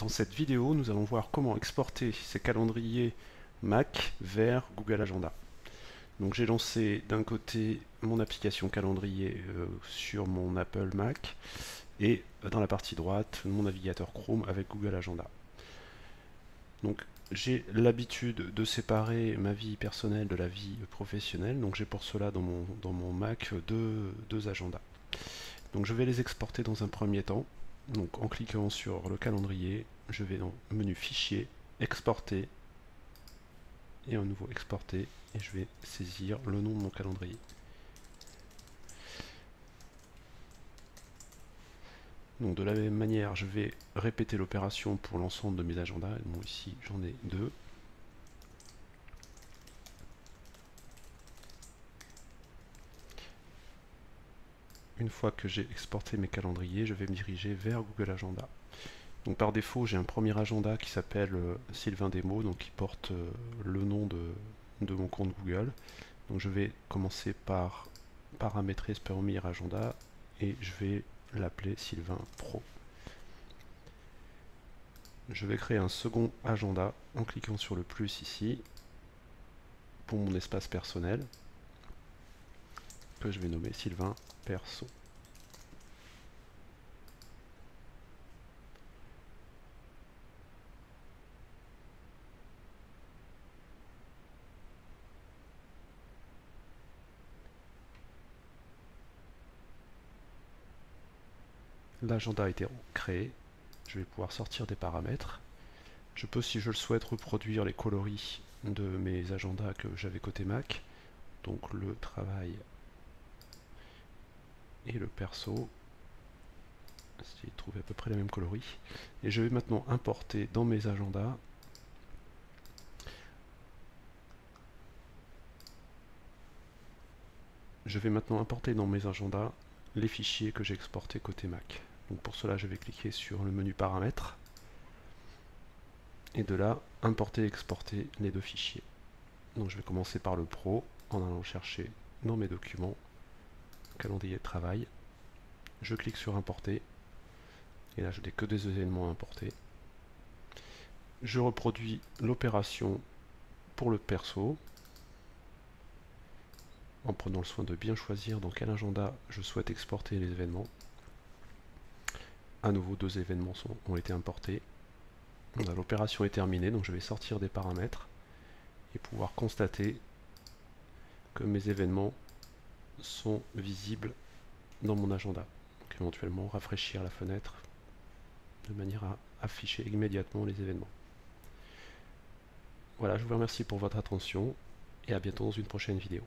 Dans cette vidéo, nous allons voir comment exporter ces calendriers Mac vers Google Agenda. Donc j'ai lancé d'un côté mon application calendrier sur mon Apple Mac et dans la partie droite mon navigateur Chrome avec Google Agenda. Donc j'ai l'habitude de séparer ma vie personnelle de la vie professionnelle, donc j'ai pour cela dans mon Mac deux agendas. Donc je vais les exporter dans un premier temps. Donc en cliquant sur le calendrier, je vais dans le menu Fichier, Exporter, et à nouveau Exporter, et je vais saisir le nom de mon calendrier. Donc de la même manière, je vais répéter l'opération pour l'ensemble de mes agendas. Bon, ici j'en ai deux. Une fois que j'ai exporté mes calendriers, je vais me diriger vers Google Agenda. Donc par défaut, j'ai un premier agenda qui s'appelle Sylvain Démo, donc qui porte le nom de mon compte Google. Donc je vais commencer par paramétrer ce premier agenda et je vais l'appeler Sylvain Pro. Je vais créer un second agenda en cliquant sur le plus ici pour mon espace personnel que je vais nommer Sylvain Perso. L'agenda a été créé, je vais pouvoir sortir des paramètres. Je peux, si je le souhaite, reproduire les coloris de mes agendas que j'avais côté Mac, donc le travail et le perso. J'ai trouvé à peu près la même coloris. Et je vais maintenant importer dans mes agendas les fichiers que j'ai exportés côté Mac. Donc pour cela, je vais cliquer sur le menu paramètres et de là, importer et exporter les deux fichiers. Donc je vais commencer par le Pro en allant chercher dans mes documents, calendrier de travail. Je clique sur importer et là je n'ai que des événements à importer. Je reproduis l'opération pour le perso en prenant le soin de bien choisir dans quel agenda je souhaite exporter les événements. À nouveau, deux événements ont été importés. L'opération est terminée, donc je vais sortir des paramètres et pouvoir constater que mes événements sont visibles dans mon agenda. Donc éventuellement rafraîchir la fenêtre de manière à afficher immédiatement les événements. Voilà, je vous remercie pour votre attention et à bientôt dans une prochaine vidéo.